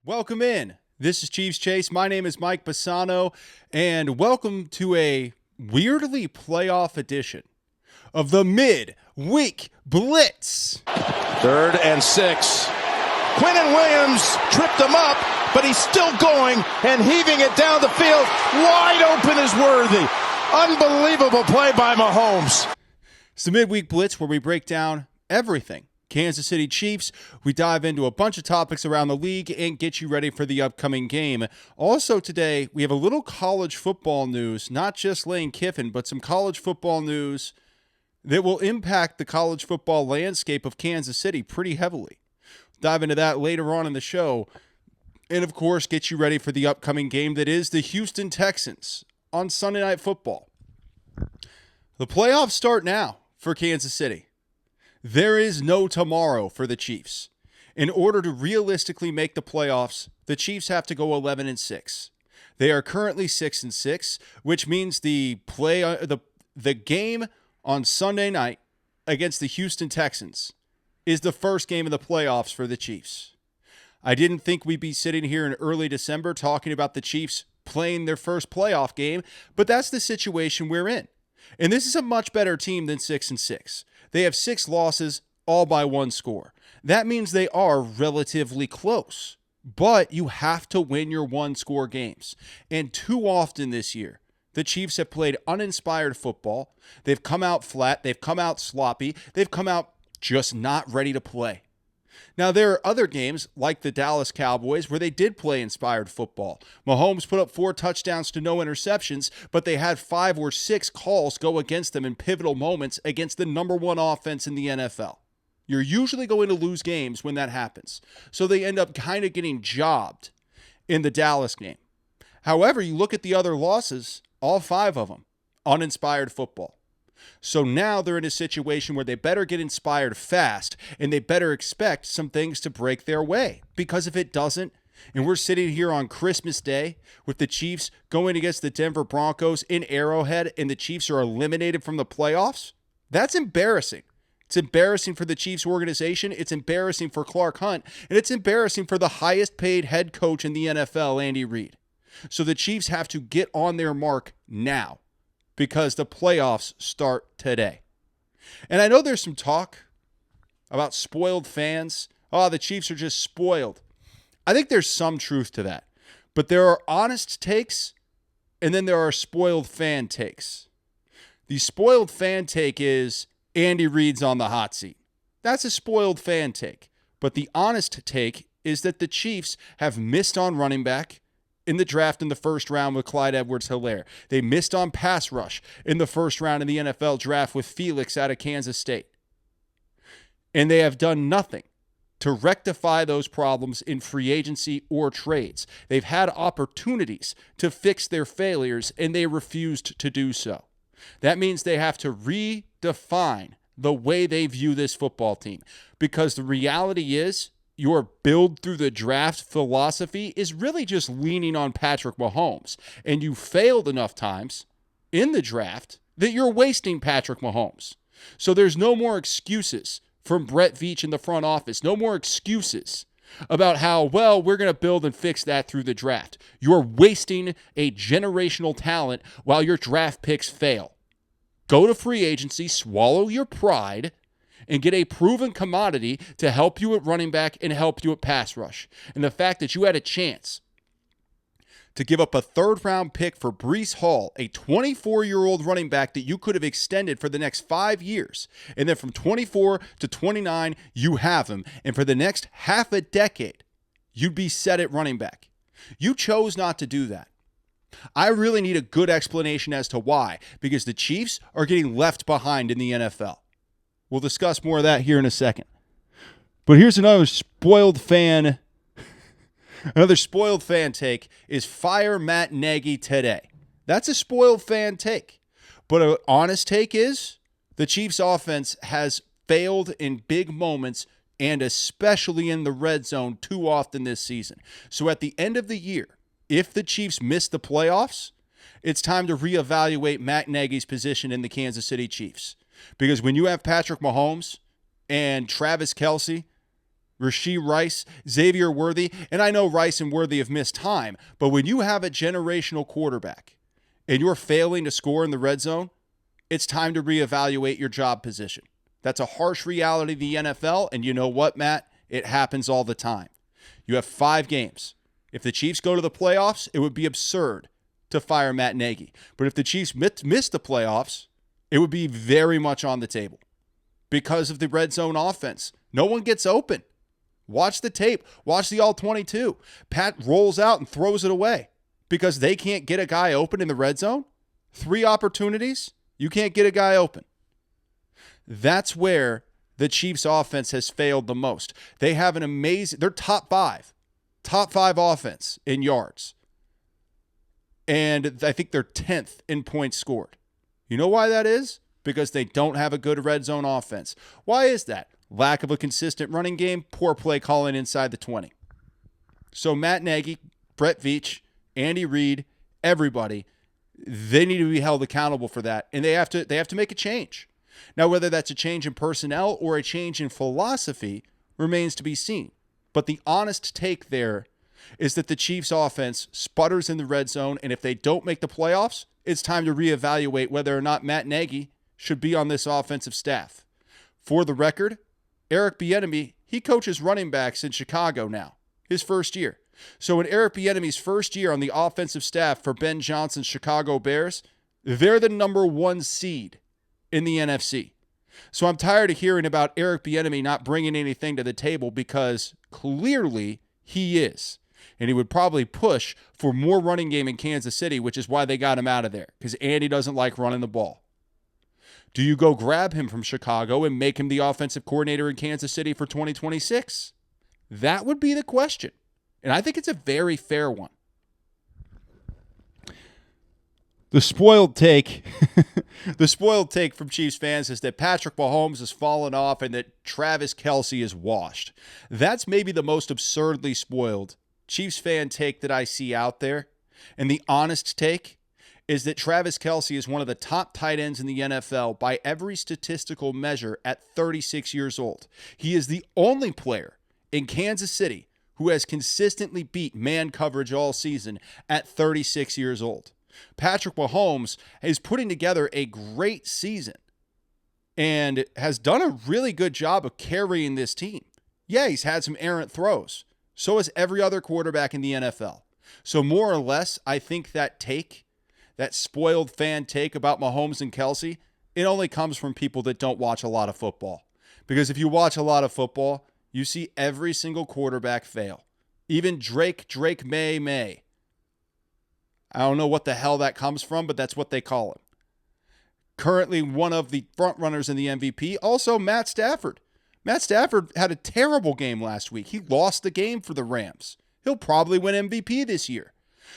Welcome in. This is Chiefs Chase. My name is Mike Bassano, and welcome to a weirdly playoff edition of the Mid-Week Blitz. 3rd and 6. Quinnen Williams tripped him up, but he's still going and heaving it down the field. Wide open is Worthy. Unbelievable play by Mahomes. It's the Mid-Week Blitz where we break down everything Kansas City Chiefs. We dive into a bunch of topics around the league and get you ready for the upcoming game. Also today, we have a little college football news, not just Lane Kiffin, but some college football news that will impact the college football landscape of Kansas City pretty heavily. Dive into that later on in the show. And of course, get you ready for the upcoming game that is the Houston Texans on Sunday Night Football. The playoffs start now for Kansas City. There is no tomorrow for the Chiefs. In order to realistically make the playoffs, the Chiefs have to go 11-6. They are currently 6-6, which means the game on Sunday night against the Houston Texans is the first game of the playoffs for the Chiefs. I didn't think we'd be sitting here in early December talking about the Chiefs playing their first playoff game, but that's the situation we're in. And this is a much better team than 6-6. They have 6 losses, all by 1 score. That means they are relatively close. But you have to win your 1-score games. And too often this year, the Chiefs have played uninspired football. They've come out flat. They've come out sloppy. They've come out just not ready to play. Now, there are other games, like the Dallas Cowboys, where they did play inspired football. Mahomes put up 4 touchdowns to no interceptions, but they had 5 or 6 calls go against them in pivotal moments against the number 1 offense in the NFL. You're usually going to lose games when that happens. So they end up kind of getting jobbed in the Dallas game. However, you look at the other losses, all 5 of them, uninspired football. So now they're in a situation where they better get inspired fast and they better expect some things to break their way. Because if it doesn't, and we're sitting here on Christmas Day with the Chiefs going against the Denver Broncos in Arrowhead and the Chiefs are eliminated from the playoffs, that's embarrassing. It's embarrassing for the Chiefs organization. It's embarrassing for Clark Hunt. And it's embarrassing for the highest paid head coach in the NFL, Andy Reid. So the Chiefs have to get on their mark now, because the playoffs start today. And I know there's some talk about spoiled fans. Oh, the Chiefs are just spoiled. I think there's some truth to that. But there are honest takes, and then there are spoiled fan takes. The spoiled fan take is Andy Reid's on the hot seat. That's a spoiled fan take. But the honest take is that the Chiefs have missed on running back in the draft in the first round with Clyde Edwards-Helaire. They missed on pass rush in the first round in the NFL draft with Felix out of Kansas State. And they have done nothing to rectify those problems in free agency or trades. They've had opportunities to fix their failures, and they refused to do so. That means they have to redefine the way they view this football team, because the reality is, your build through the draft philosophy is really just leaning on Patrick Mahomes. And you failed enough times in the draft that you're wasting Patrick Mahomes. So there's no more excuses from Brett Veach in the front office. No more excuses about how, well, we're going to build and fix that through the draft. You're wasting a generational talent while your draft picks fail. Go to free agency, swallow your pride, and get a proven commodity to help you at running back and help you at pass rush. And the fact that you had a chance to give up a 3rd-round pick for Breece Hall, a 24-year-old running back that you could have extended for the next 5 years, and then from 24 to 29, you have him. And for the next half a decade, you'd be set at running back. You chose not to do that. I really need a good explanation as to why, because the Chiefs are getting left behind in the NFL. We'll discuss more of that here in a second. But here's another spoiled fan. Another spoiled fan take is fire Matt Nagy today. That's a spoiled fan take. But an honest take is the Chiefs offense has failed in big moments and especially in the red zone too often this season. So at the end of the year, if the Chiefs miss the playoffs, it's time to reevaluate Matt Nagy's position in the Kansas City Chiefs. Because when you have Patrick Mahomes and Travis Kelce Rashee Rice, Xavier Worthy, and I know Rice and Worthy have missed time, but when you have a generational quarterback and you're failing to score in the red zone, it's time to reevaluate your job position. That's a harsh reality of the NFL, and you know what, Matt? It happens all the time. You have 5 games. If the Chiefs go to the playoffs, it would be absurd to fire Matt Nagy. But if the Chiefs miss the playoffs, it would be very much on the table because of the red zone offense. No one gets open. Watch the tape. Watch the All-22. Pat rolls out and throws it away because they can't get a guy open in the red zone. 3 opportunities, you can't get a guy open. That's where the Chiefs offense has failed the most. They have an amazing, they're top 5 offense in yards. And I think they're 10th in points scored. You know why that is? Because they don't have a good red zone offense. Why is that? Lack of a consistent running game, poor play calling inside the 20. So Matt Nagy, Brett Veach, Andy Reid, everybody, they need to be held accountable for that. And they have to make a change. Now, whether that's a change in personnel or a change in philosophy remains to be seen. But the honest take there is that the Chiefs' offense sputters in the red zone, and if they don't make the playoffs, it's time to reevaluate whether or not Matt Nagy should be on this offensive staff. For the record, Eric Bieniemy, he coaches running backs in Chicago now, his first year. So in Eric Bieniemy's first year on the offensive staff for Ben Johnson's Chicago Bears, they're the number 1 seed in the NFC. So I'm tired of hearing about Eric Bieniemy not bringing anything to the table because clearly he is. And he would probably push for more running game in Kansas City, which is why they got him out of there, because Andy doesn't like running the ball. Do you go grab him from Chicago and make him the offensive coordinator in Kansas City for 2026? That would be the question. And I think it's a very fair one. The spoiled take from Chiefs fans is that Patrick Mahomes has fallen off and that Travis Kelce is washed. That's maybe the most absurdly spoiled Chiefs fan take that I see out there. And the honest take is that Travis Kelce is one of the top tight ends in the NFL by every statistical measure at 36 years old. He is the only player in Kansas City who has consistently beat man coverage all season at 36 years old. Patrick Mahomes is putting together a great season and has done a really good job of carrying this team. Yeah, he's had some errant throws. So has every other quarterback in the NFL. So more or less, I think that spoiled fan take about Mahomes and Kelce, it only comes from people that don't watch a lot of football. Because if you watch a lot of football, you see every single quarterback fail. Even Drake May. I don't know what the hell that comes from, but that's what they call him. Currently one of the front runners in the MVP, also Matt Stafford. Matt Stafford had a terrible game last week. He lost the game for the Rams. He'll probably win MVP this year.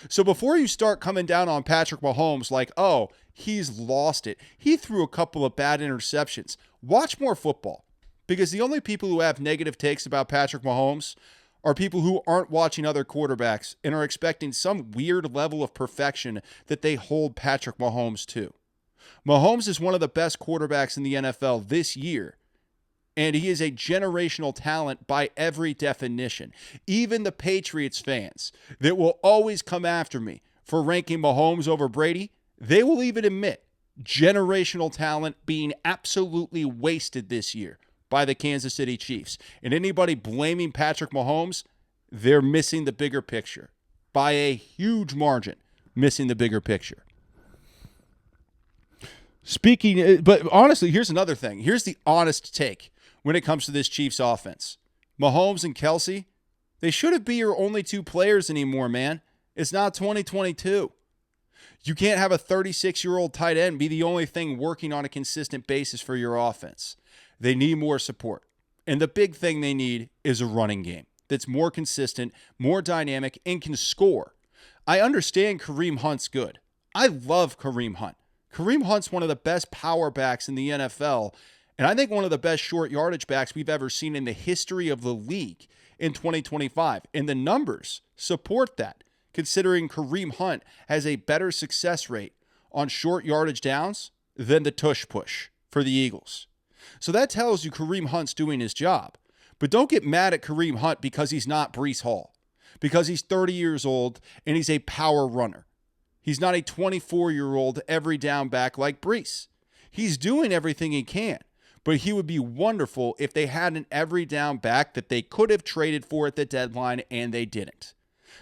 So before you start coming down on Patrick Mahomes like, oh, he's lost it. He threw a couple of bad interceptions. Watch more football. Because the only people who have negative takes about Patrick Mahomes are people who aren't watching other quarterbacks and are expecting some weird level of perfection that they hold Patrick Mahomes to. Mahomes is one of the best quarterbacks in the NFL this year, and he is a generational talent by every definition. Even the Patriots fans that will always come after me for ranking Mahomes over Brady, they will even admit generational talent being absolutely wasted this year by the Kansas City Chiefs. And anybody blaming Patrick Mahomes, they're missing the bigger picture. By a huge margin, missing the bigger picture. But honestly, here's another thing. Here's the honest take when it comes to this Chiefs offense. Mahomes and Kelce, they shouldn't be your only 2 players anymore, man. It's not 2022. You can't have a 36-year-old tight end be the only thing working on a consistent basis for your offense. They need more support. And the big thing they need is a running game that's more consistent, more dynamic, and can score. I understand Kareem Hunt's good. I love Kareem Hunt. Kareem Hunt's one of the best power backs in the NFL, and I think one of the best short yardage backs we've ever seen in the history of the league in 2025. And the numbers support that, considering Kareem Hunt has a better success rate on short yardage downs than the tush push for the Eagles. So that tells you Kareem Hunt's doing his job. But don't get mad at Kareem Hunt because he's not Breece Hall, because he's 30 years old and he's a power runner. He's not a 24-year-old every down back like Breece. He's doing everything he can, but he would be wonderful if they had an every down back that they could have traded for at the deadline and they didn't.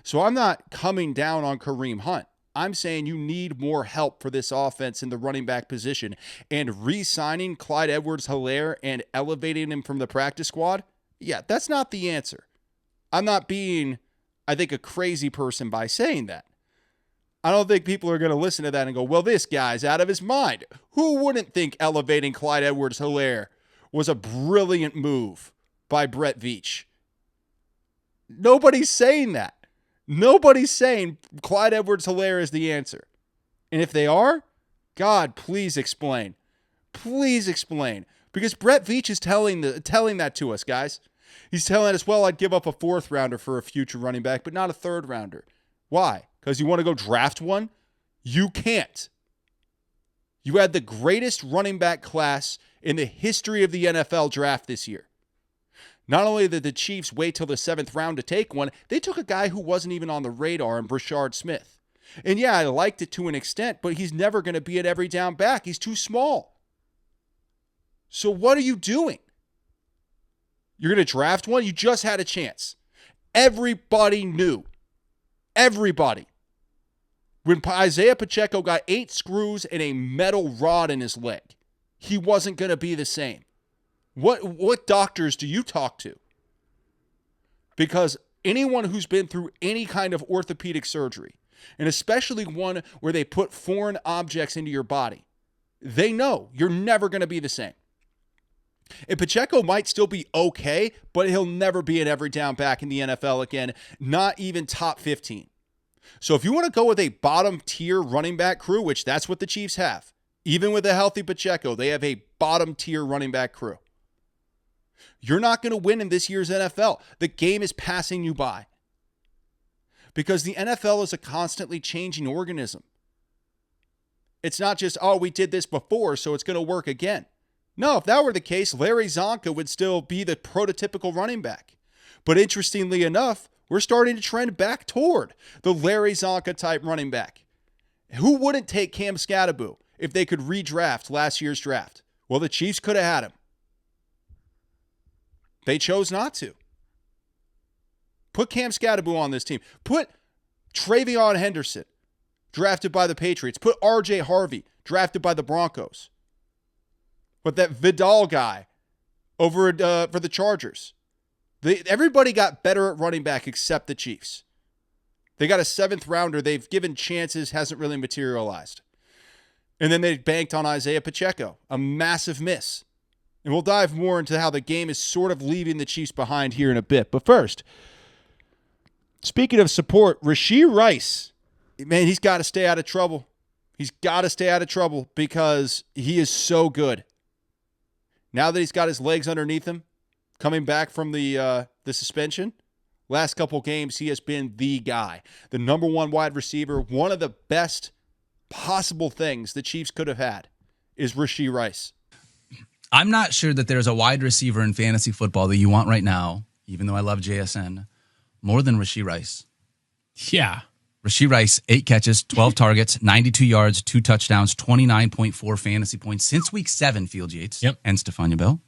So I'm not coming down on Kareem Hunt. I'm saying you need more help for this offense in the running back position, and re-signing Clyde Edwards-Helaire and elevating him from the practice squad, yeah, that's not the answer. I'm not being, I think, a crazy person by saying that. I don't think people are going to listen to that and go, well, this guy's out of his mind. Who wouldn't think elevating Clyde Edwards-Helaire was a brilliant move by Brett Veach? Nobody's saying that. Nobody's saying Clyde Edwards-Helaire is the answer. And if they are, God, please explain. Please explain. Because Brett Veach is telling that to us, guys. He's telling us, well, I'd give up a 4th rounder for a future running back, but not a 3rd rounder. Why? Because you want to go draft one? You can't. You had the greatest running back class in the history of the NFL draft this year. Not only did the Chiefs wait till the 7th round to take one, they took a guy who wasn't even on the radar in Brashard Smith. And yeah, I liked it to an extent, but he's never going to be an every down back. He's too small. So what are you doing? You're going to draft one? You just had a chance. Everybody knew. Everybody. When Isaiah Pacheco got 8 screws and a metal rod in his leg, he wasn't going to be the same. What doctors do you talk to? Because anyone who's been through any kind of orthopedic surgery, and especially one where they put foreign objects into your body, they know you're never going to be the same. And Pacheco might still be okay, but he'll never be an every down back in the NFL again, not even top 15. So if you want to go with a bottom tier running back crew, which that's what the Chiefs have, even with a healthy Pacheco, they have a bottom tier running back crew. You're not going to win in this year's NFL. The game is passing you by. Because the NFL is a constantly changing organism. It's not just, oh, we did this before, so it's going to work again. No, if that were the case, Larry Zonka would still be the prototypical running back. But interestingly enough, we're starting to trend back toward the Larry Zonka type running back. Who wouldn't take Cam Skattebo if they could redraft last year's draft? Well, the Chiefs could have had him. They chose not to. Put Cam Skattebo on this team. Put Travion Henderson, drafted by the Patriots. Put R.J. Harvey, drafted by the Broncos. But that Vidal guy over for the Chargers. Everybody got better at running back except the Chiefs. They got a 7th rounder. They've given chances, hasn't really materialized. And then they banked on Isaiah Pacheco. A massive miss. And we'll dive more into how the game is sort of leaving the Chiefs behind here in a bit. But first, speaking of support, Rashee Rice, man, he's got to stay out of trouble. He's got to stay out of trouble because he is so good. Now that he's got his legs underneath him, coming back from the suspension, last couple games, he has been the guy. The number 1 wide receiver, one of the best possible things the Chiefs could have had is Rashee Rice. I'm not sure that there's a wide receiver in fantasy football that you want right now, even though I love JSN, more than Rashee Rice. Yeah. Rashee Rice, 8 catches, 12 targets, 92 yards, 2 touchdowns, 29.4 fantasy points since week 7, Field Yates and Stefania Bell.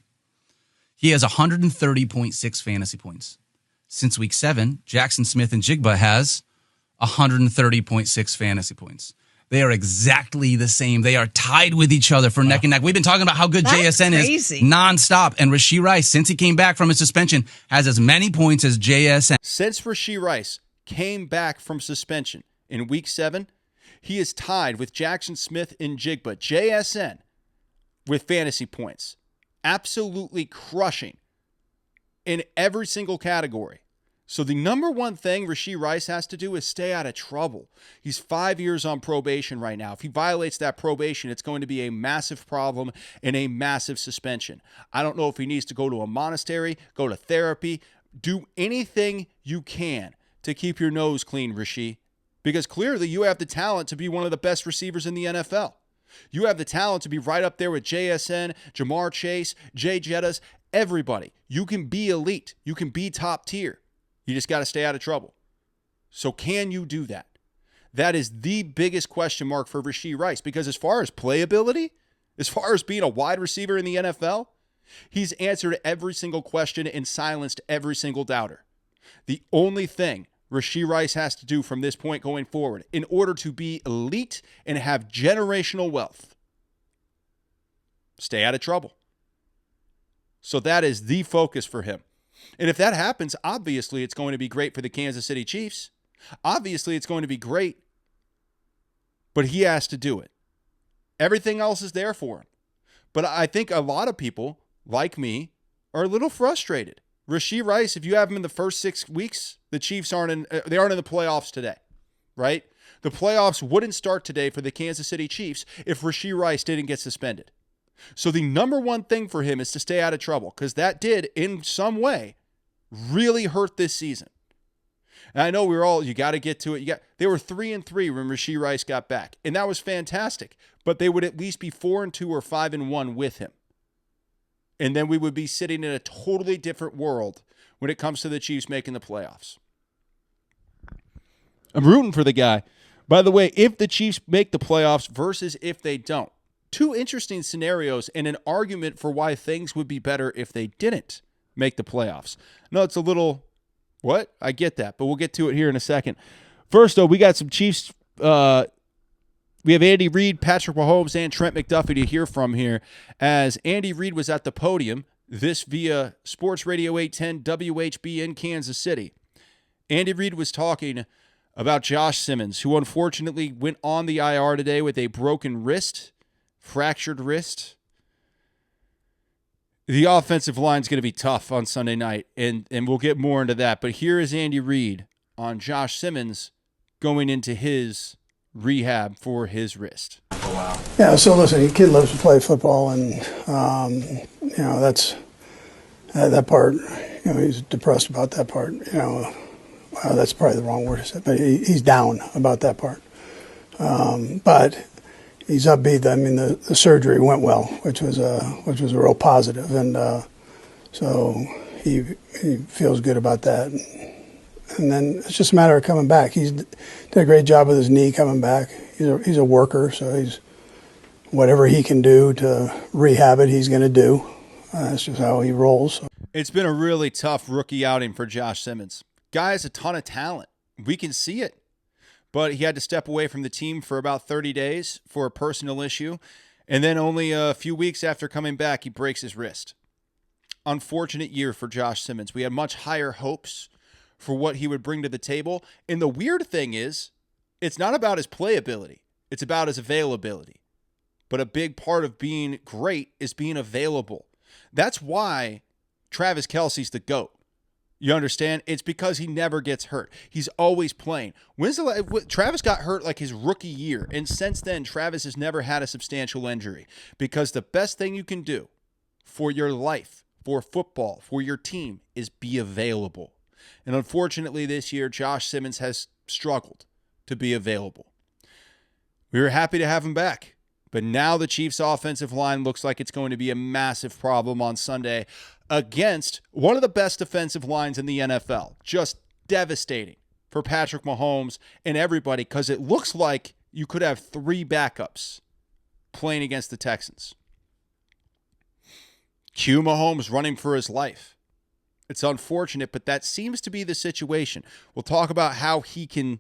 He has 130.6 fantasy points. Since week 7, Jackson Smith and Jigba has 130.6 fantasy points. They are exactly the same. They are tied with each other for neck and neck. We've been talking about how good JSN is nonstop. And Rashee Rice, since he came back from his suspension, has as many points as JSN. Since Rashee Rice came back from suspension in week 7, he is tied with Jackson Smith and Jigba, JSN, with fantasy points. Absolutely crushing in every single category. So the number one thing Rashee Rice has to do is stay out of trouble. He's 5 years on probation right now. If he violates that probation, it's going to be a massive problem and a massive suspension. I don't know if he needs to go to a monastery, go to therapy, do anything you can to keep your nose clean, Rashee, because clearly you have the talent to be one of the best receivers in the NFL. You have the talent to be right up there with JSN, Jamar Chase, Jay Jettas, everybody. You can be elite. You can be top tier. You just got to stay out of trouble. So can you do that? That is the biggest question mark for Rashee Rice, because as far as playability, as far as being a wide receiver in the NFL, he's answered every single question and silenced every single doubter. The only thing Rashee Rice has to do from this point going forward in order to be elite and have generational wealth, stay out of trouble. So that is the focus for him. And if that happens, obviously it's going to be great for the Kansas City Chiefs. Obviously it's going to be great, but he has to do it. Everything else is there for him. But I think a lot of people, like me, are a little frustrated. Rashee Rice, if you have him in the first 6 weeks, the Chiefs aren't in the playoffs today, right? The playoffs wouldn't start today for the Kansas City Chiefs if Rashee Rice didn't get suspended. So the number one thing for him is to stay out of trouble, because that did, in some way, really hurt this season. And I know you got to get to it. They were 3-3 when Rashee Rice got back, and that was fantastic. But they would at least be 4-2 or 5-1 with him. And then we would be sitting in a totally different world when it comes to the Chiefs making the playoffs. I'm rooting for the guy. By the way, if the Chiefs make the playoffs versus if they don't, two interesting scenarios and an argument for why things would be better if they didn't make the playoffs. No, it's a little, what? I get that, but we'll get to it here in a second. First, though, we got some Chiefs. We have Andy Reid, Patrick Mahomes, and Trent McDuffie to hear from here, as Andy Reid was at the podium, this via Sports Radio 810 WHB in Kansas City. Andy Reid was talking about Josh Simmons, who unfortunately went on the IR today with a broken wrist, fractured wrist. The offensive line is going to be tough on Sunday night, and we'll get more into that. But here is Andy Reid on Josh Simmons going into his rehab for his wrist. Oh, wow. Yeah, so listen, the kid loves to play football, and, that's that part, he's depressed about that part. That's probably the wrong word to say, but he's down about that part. But he's upbeat. I mean, the surgery went well, which was a real positive, and so he feels good about that. And then it's just a matter of coming back. He's did a great job with his knee coming back. He's a worker, so whatever he can do to rehab it, he's going to do. That's just how he rolls. It's been a really tough rookie outing for Josh Simmons. Guy has a ton of talent. We can see it. But he had to step away from the team for about 30 days for a personal issue. And then only a few weeks after coming back, he breaks his wrist. Unfortunate year for Josh Simmons. We had much higher hopes for what he would bring to the table. And the weird thing is, it's not about his playability. It's about his availability. But a big part of being great is being available. That's why Travis Kelce's the GOAT. You understand? It's because he never gets hurt. He's always playing. Travis got hurt like his rookie year, and since then, Travis has never had a substantial injury, because the best thing you can do for your life, for football, for your team, is be available. And unfortunately this year, Josh Simmons has struggled to be available. We were happy to have him back, but now the Chiefs' offensive line looks like it's going to be a massive problem on Sunday against one of the best defensive lines in the NFL. Just devastating for Patrick Mahomes and everybody, because it looks like you could have 3 backups playing against the Texans. Q Mahomes running for his life. It's unfortunate, but that seems to be the situation. We'll talk about how he can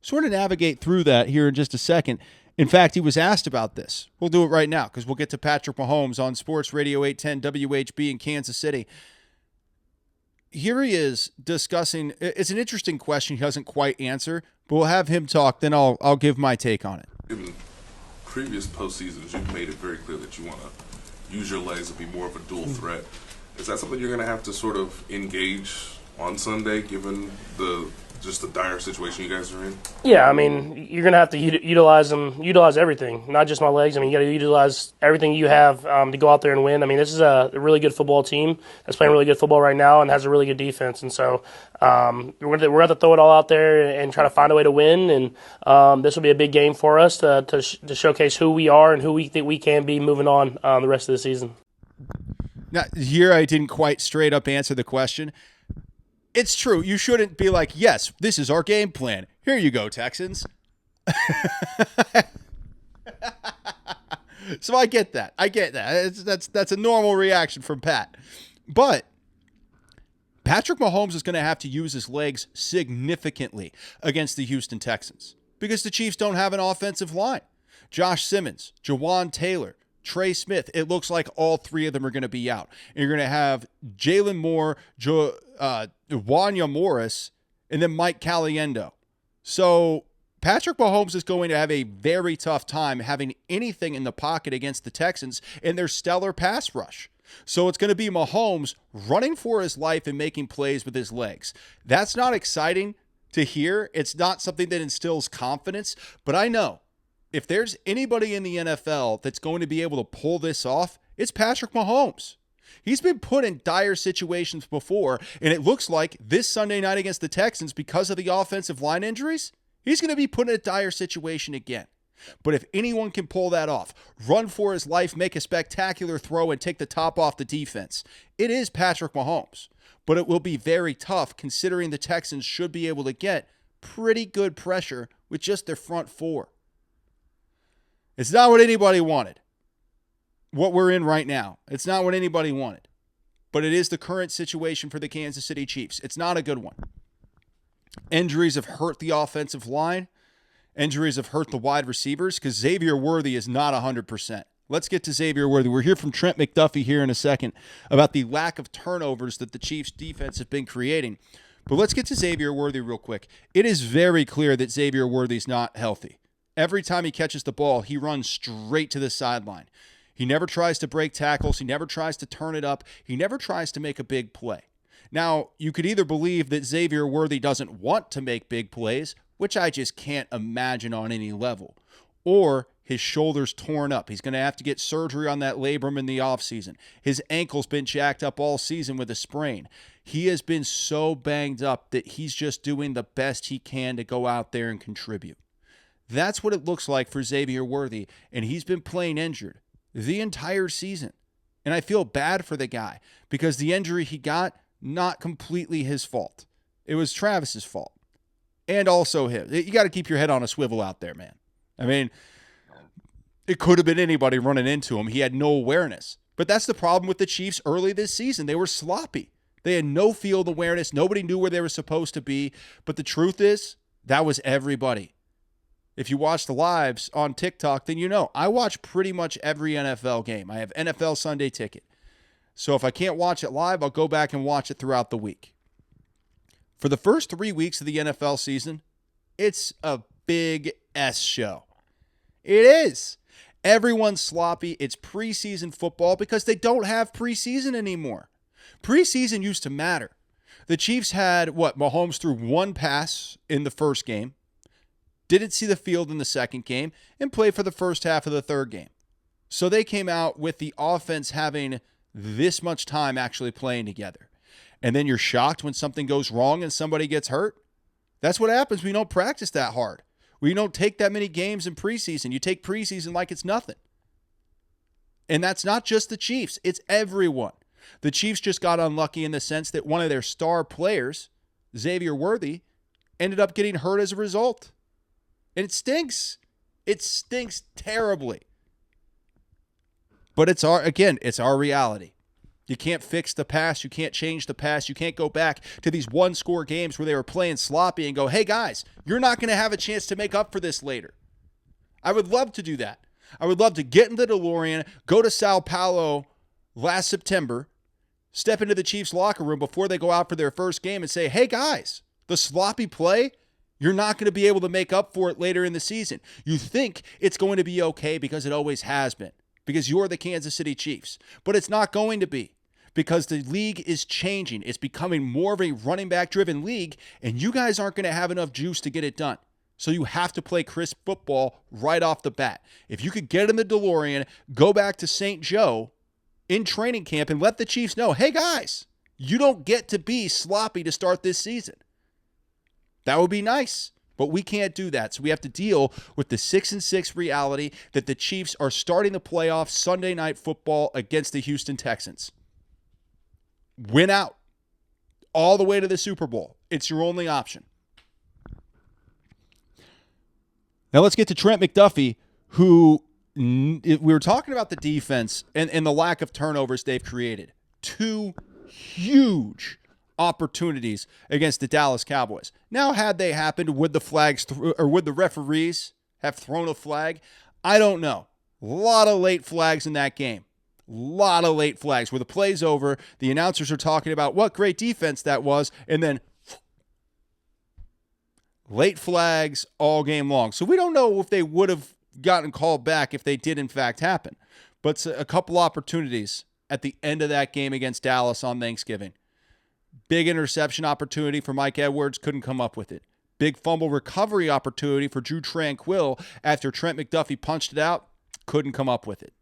sort of navigate through that here in just a second. In fact, he was asked about this. We'll do it right now, because we'll get to Patrick Mahomes on Sports Radio 810 WHB in Kansas City. Here he is discussing. It's an interesting question he doesn't quite answer, but we'll have him talk, then I'll give my take on it. In previous postseasons, you've made it very clear that you want to use your legs and be more of a dual threat. Is that something you're going to have to sort of engage on Sunday, given the just the dire situation you guys are in? Yeah, I mean, you're going to have to utilize everything, not just my legs. I mean, you got to utilize everything you have to go out there and win. I mean, this is a really good football team that's playing really good football right now and has a really good defense. And so we're going to throw it all out there and try to find a way to win. And this will be a big game for us to showcase who we are and who we think we can be moving on the rest of the season. Now, here I didn't quite straight up answer the question. It's true. You shouldn't be like, yes, this is our game plan. Here you go, Texans. So I get that. That's a normal reaction from Pat. But Patrick Mahomes is going to have to use his legs significantly against the Houston Texans because the Chiefs don't have an offensive line. Josh Simmons, Jawan Taylor, Trey Smith, it looks like all three of them are going to be out. And you're going to have Jalen Moore, Wanya Morris, and then Mike Caliendo. So Patrick Mahomes is going to have a very tough time having anything in the pocket against the Texans in their stellar pass rush. So it's going to be Mahomes running for his life and making plays with his legs. That's not exciting to hear. It's not something that instills confidence, but I know if there's anybody in the NFL that's going to be able to pull this off, it's Patrick Mahomes. He's been put in dire situations before, and it looks like this Sunday night against the Texans, because of the offensive line injuries, he's going to be put in a dire situation again. But if anyone can pull that off, run for his life, make a spectacular throw, and take the top off the defense, it is Patrick Mahomes. But it will be very tough considering the Texans should be able to get pretty good pressure with just their front four. It's not what anybody wanted. What we're in right now. It's not what anybody wanted. But it is the current situation for the Kansas City Chiefs. It's not a good one. Injuries have hurt the offensive line. Injuries have hurt the wide receivers because Xavier Worthy is not 100%. Let's get to Xavier Worthy. We're here from Trent McDuffie here in a second about the lack of turnovers that the Chiefs defense have been creating. But let's get to Xavier Worthy real quick. It is very clear that Xavier Worthy's not healthy. Every time he catches the ball, he runs straight to the sideline. He never tries to break tackles. He never tries to turn it up. He never tries to make a big play. Now, you could either believe that Xavier Worthy doesn't want to make big plays, which I just can't imagine on any level, or his shoulder's torn up. He's going to have to get surgery on that labrum in the offseason. His ankle's been jacked up all season with a sprain. He has been so banged up that he's just doing the best he can to go out there and contribute. That's what it looks like for Xavier Worthy, and he's been playing injured the entire season. And I feel bad for the guy because the injury he got, not completely his fault. It was Travis's fault. And also his. You got to keep your head on a swivel out there, man. I mean, it could have been anybody running into him. He had no awareness. But that's the problem with the Chiefs early this season. They were sloppy. They had no field awareness. Nobody knew where they were supposed to be. But the truth is, that was everybody. If you watch the lives on TikTok, then you know I watch pretty much every NFL game. I have NFL Sunday Ticket. So if I can't watch it live, I'll go back and watch it throughout the week. For the first 3 weeks of the NFL season, it's a big S show. It is. Everyone's sloppy. It's preseason football because they don't have preseason anymore. Preseason used to matter. The Chiefs had, Mahomes threw one pass in the first game, didn't see the field in the second game, and played for the first half of the third game. So they came out with the offense having this much time actually playing together. And then you're shocked when something goes wrong and somebody gets hurt. That's what happens. We don't practice that hard. We don't take that many games in preseason. You take preseason like it's nothing. And that's not just the Chiefs. It's everyone. The Chiefs just got unlucky in the sense that one of their star players, Xavier Worthy, ended up getting hurt as a result. And it stinks. It stinks terribly. But it's our reality. You can't fix the past. You can't change the past. You can't go back to these one-score games where they were playing sloppy and go, hey, guys, you're not going to have a chance to make up for this later. I would love to do that. I would love to get in the DeLorean, go to Sao Paulo last September, step into the Chiefs locker room before they go out for their first game and say, hey, guys, the sloppy play, you're not going to be able to make up for it later in the season. You think it's going to be okay because it always has been, because you're the Kansas City Chiefs. But it's not going to be, because the league is changing. It's becoming more of a running back driven league, and you guys aren't going to have enough juice to get it done. So you have to play crisp football right off the bat. If you could get in the DeLorean, go back to St. Joe in training camp and let the Chiefs know, hey guys, you don't get to be sloppy to start this season. That would be nice, but we can't do that. So we have to deal with the 6-6 reality that the Chiefs are starting the playoffs Sunday Night Football against the Houston Texans. Win out all the way to the Super Bowl. It's your only option. Now let's get to Trent McDuffie, who we were talking about the defense and the lack of turnovers they've created. 2 huge opportunities against the Dallas Cowboys. Now, had they happened, would the referees have thrown a flag? I don't know. A lot of late flags in that game. A lot of late flags where the play's over, the announcers are talking about what great defense that was, and then late flags all game long. So we don't know if they would have gotten called back if they did in fact happen. But a couple opportunities at the end of that game against Dallas on Thanksgiving. Big interception opportunity for Mike Edwards, couldn't come up with it. Big fumble recovery opportunity for Drew Tranquill after Trent McDuffie punched it out, couldn't come up with it.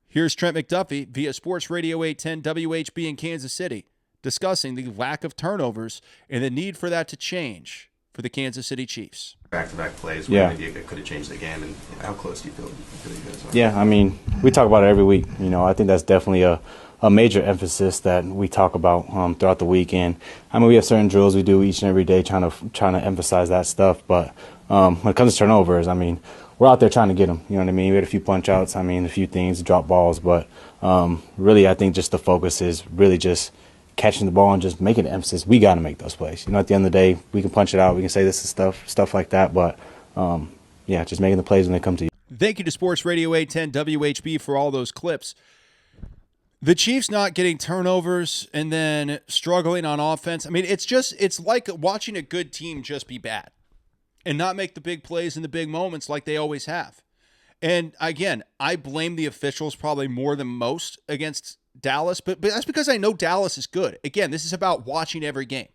Here's Trent McDuffie via Sports Radio 810 WHB in Kansas City discussing the lack of turnovers and the need for that to change for the Kansas City Chiefs. Back-to-back plays where maybe it could have changed the game, and how close do you feel you guys are? Yeah, I mean, we talk about it every week. I think that's definitely a major emphasis that we talk about throughout the weekend. I mean, we have certain drills we do each and every day trying to emphasize that stuff. But when it comes to turnovers, I mean, we're out there trying to get them. You know what I mean? We had a few punch-outs, a few things, drop balls. But really, I think just the focus is really just catching the ball and just making the emphasis. We got to make those plays. At the end of the day, we can punch it out. We can say this is stuff like that. But, just making the plays when they come to you. Thank you to Sports Radio 810 WHB for all those clips. The Chiefs not getting turnovers and then struggling on offense. I mean, it's like watching a good team just be bad and not make the big plays in the big moments like they always have. And again, I blame the officials probably more than most against Dallas, but that's because I know Dallas is good. Again, this is about watching every game.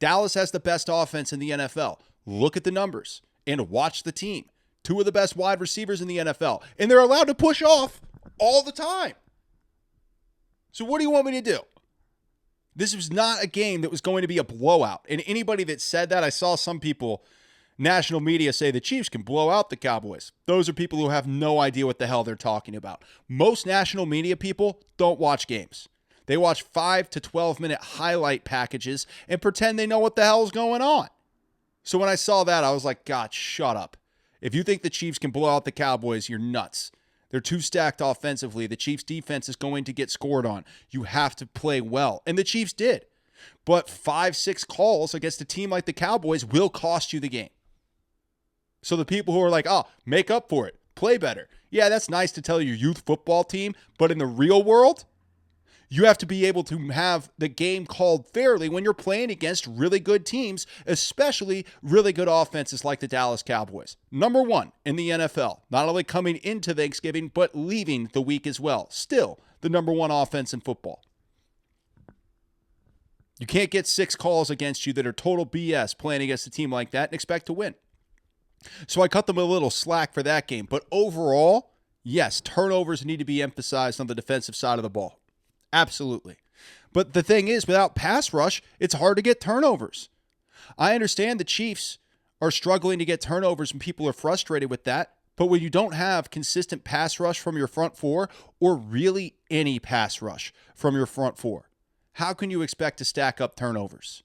Dallas has the best offense in the NFL. Look at the numbers and watch the team. 2 of the best wide receivers in the NFL, and they're allowed to push off all the time. So what do you want me to do? This was not a game that was going to be a blowout. And anybody that said that, I saw some people, national media, say the Chiefs can blow out the Cowboys. Those are people who have no idea what the hell they're talking about. Most national media people don't watch games. They watch 5 to 12-minute highlight packages and pretend they know what the hell's going on. So when I saw that, I was like, God, shut up. If you think the Chiefs can blow out the Cowboys, you're nuts. They're too stacked offensively. The Chiefs' defense is going to get scored on. You have to play well. And the Chiefs did. But 5-6 calls against a team like the Cowboys will cost you the game. So the people who are like, oh, make up for it, play better. Yeah, that's nice to tell your youth football team. But in the real world, you have to be able to have the game called fairly when you're playing against really good teams, especially really good offenses like the Dallas Cowboys. Number 1 in the NFL, not only coming into Thanksgiving, but leaving the week as well. Still the number 1 offense in football. You can't get 6 calls against you that are total BS playing against a team like that and expect to win. So I cut them a little slack for that game. But overall, yes, turnovers need to be emphasized on the defensive side of the ball. Absolutely. But the thing is, without pass rush, it's hard to get turnovers. I understand the Chiefs are struggling to get turnovers and people are frustrated with that. But when you don't have consistent pass rush from your front 4 or really any pass rush from your front 4, how can you expect to stack up turnovers?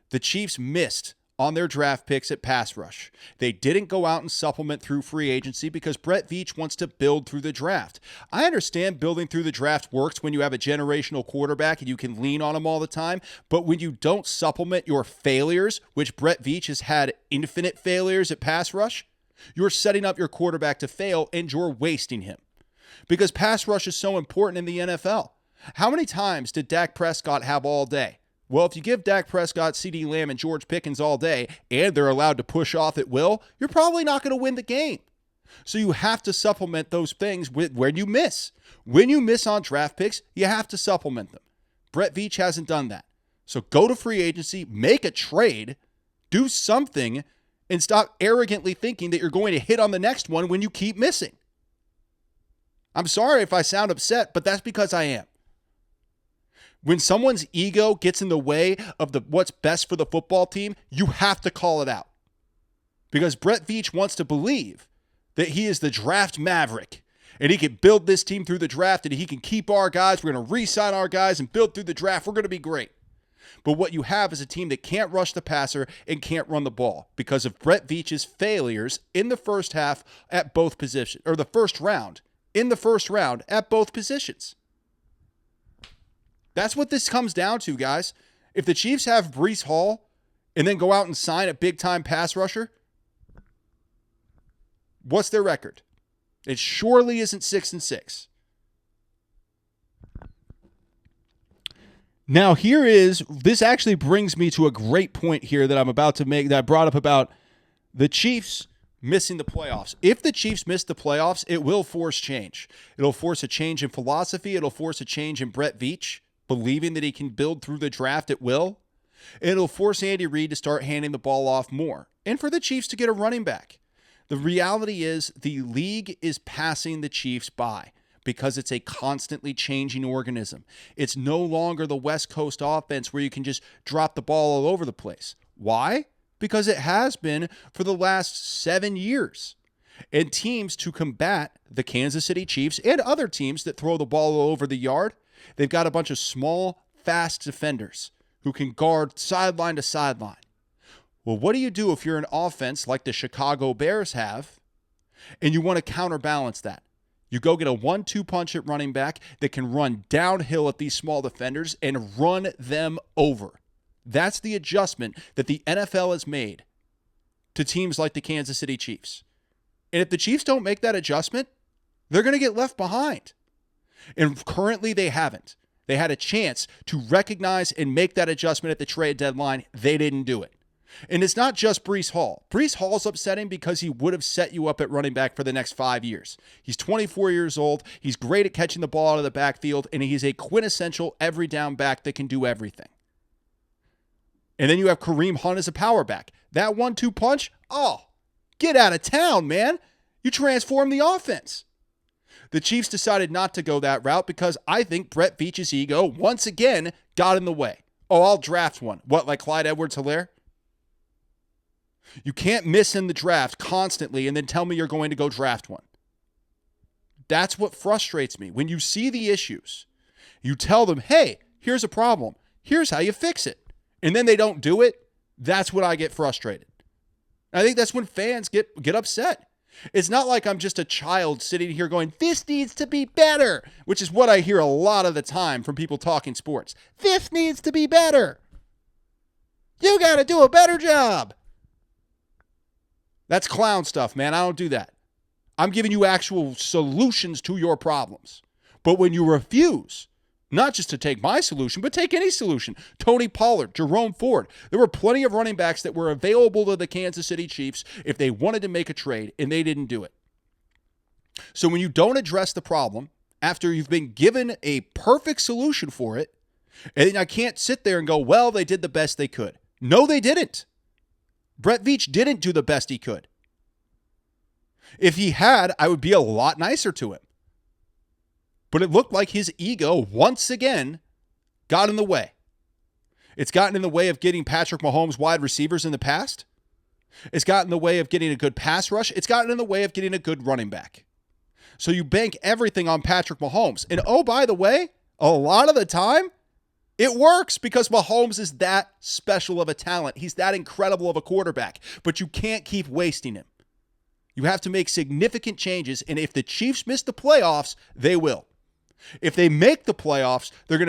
The Chiefs missed on their draft picks at pass rush. They didn't go out and supplement through free agency because Brett Veach wants to build through the draft. I understand building through the draft works when you have a generational quarterback and you can lean on him all the time, but when you don't supplement your failures, which Brett Veach has had infinite failures at pass rush, you're setting up your quarterback to fail and you're wasting him. Because pass rush is so important in the NFL. How many times did Dak Prescott have all day? Well, if you give Dak Prescott, CeeDee Lamb, and George Pickens all day, and they're allowed to push off at will, you're probably not going to win the game. So you have to supplement those things with when you miss. When you miss on draft picks, you have to supplement them. Brett Veach hasn't done that. So go to free agency, make a trade, do something, and stop arrogantly thinking that you're going to hit on the next one when you keep missing. I'm sorry if I sound upset, but that's because I am. When someone's ego gets in the way of what's best for the football team, you have to call it out. Because Brett Veach wants to believe that he is the draft maverick and he can build this team through the draft and he can keep our guys. We're going to re-sign our guys and build through the draft. We're going to be great. But what you have is a team that can't rush the passer and can't run the ball because of Brett Veach's failures in the first half at both positions, or the first round, at both positions. That's what this comes down to, guys. If the Chiefs have Breece Hall and then go out and sign a big-time pass rusher, what's their record? It surely isn't 6-6. Now, this actually brings me to a great point here that I'm about to make, that I brought up about the Chiefs missing the playoffs. If the Chiefs miss the playoffs, it will force change. It'll force a change in philosophy. It'll force a change in Brett Veach, believing that he can build through the draft at will. It'll force Andy Reid to start handing the ball off more. And for the Chiefs to get a running back. The reality is the league is passing the Chiefs by because it's a constantly changing organism. It's no longer the West Coast offense where you can just drop the ball all over the place. Why? Because it has been for the last 7 years. And teams to combat the Kansas City Chiefs and other teams that throw the ball all over the yard, they've got a bunch of small, fast defenders who can guard sideline to sideline. Well, what do you do if you're an offense like the Chicago Bears have and you want to counterbalance that? You go get a 1-2 punch at running back that can run downhill at these small defenders and run them over. That's the adjustment that the NFL has made to teams like the Kansas City Chiefs. And if the Chiefs don't make that adjustment, they're going to get left behind. And currently they haven't. They had a chance to recognize and make that adjustment at the trade deadline. They didn't do it. And it's not just Breece Hall. Breece Hall's upsetting because he would have set you up at running back for the next 5 years. He's 24 years old. He's great at catching the ball out of the backfield, and he's a quintessential every down back that can do everything. And then you have Kareem Hunt as a power back. That 1-2 punch, oh, get out of town, man. You transform the offense. The Chiefs decided not to go that route because I think Brett Veach's ego once again got in the way. Oh, I'll draft one. What, like Clyde Edwards-Helaire? You can't miss in the draft constantly and then tell me you're going to go draft one. That's what frustrates me. When you see the issues, you tell them, hey, here's a problem. Here's how you fix it. And then they don't do it. That's when I get frustrated. I think that's when fans get upset. It's not like I'm just a child sitting here going, this needs to be better, which is what I hear a lot of the time from people talking sports. This needs to be better. You got to do a better job. That's clown stuff, man. I don't do that. I'm giving you actual solutions to your problems. But when you refuse, not just to take my solution, but take any solution, Tony Pollard, Jerome Ford, there were plenty of running backs that were available to the Kansas City Chiefs if they wanted to make a trade, and they didn't do it. So when you don't address the problem after you've been given a perfect solution for it, and I can't sit there and go, well, they did the best they could. No, they didn't. Brett Veach didn't do the best he could. If he had, I would be a lot nicer to him. But it looked like his ego, once again, got in the way. It's gotten in the way of getting Patrick Mahomes wide receivers in the past. It's gotten in the way of getting a good pass rush. It's gotten in the way of getting a good running back. So you bank everything on Patrick Mahomes. And oh, by the way, a lot of the time, it works because Mahomes is that special of a talent. He's that incredible of a quarterback. But you can't keep wasting him. You have to make significant changes. And if the Chiefs miss the playoffs, they will. If they make the playoffs, they're going to go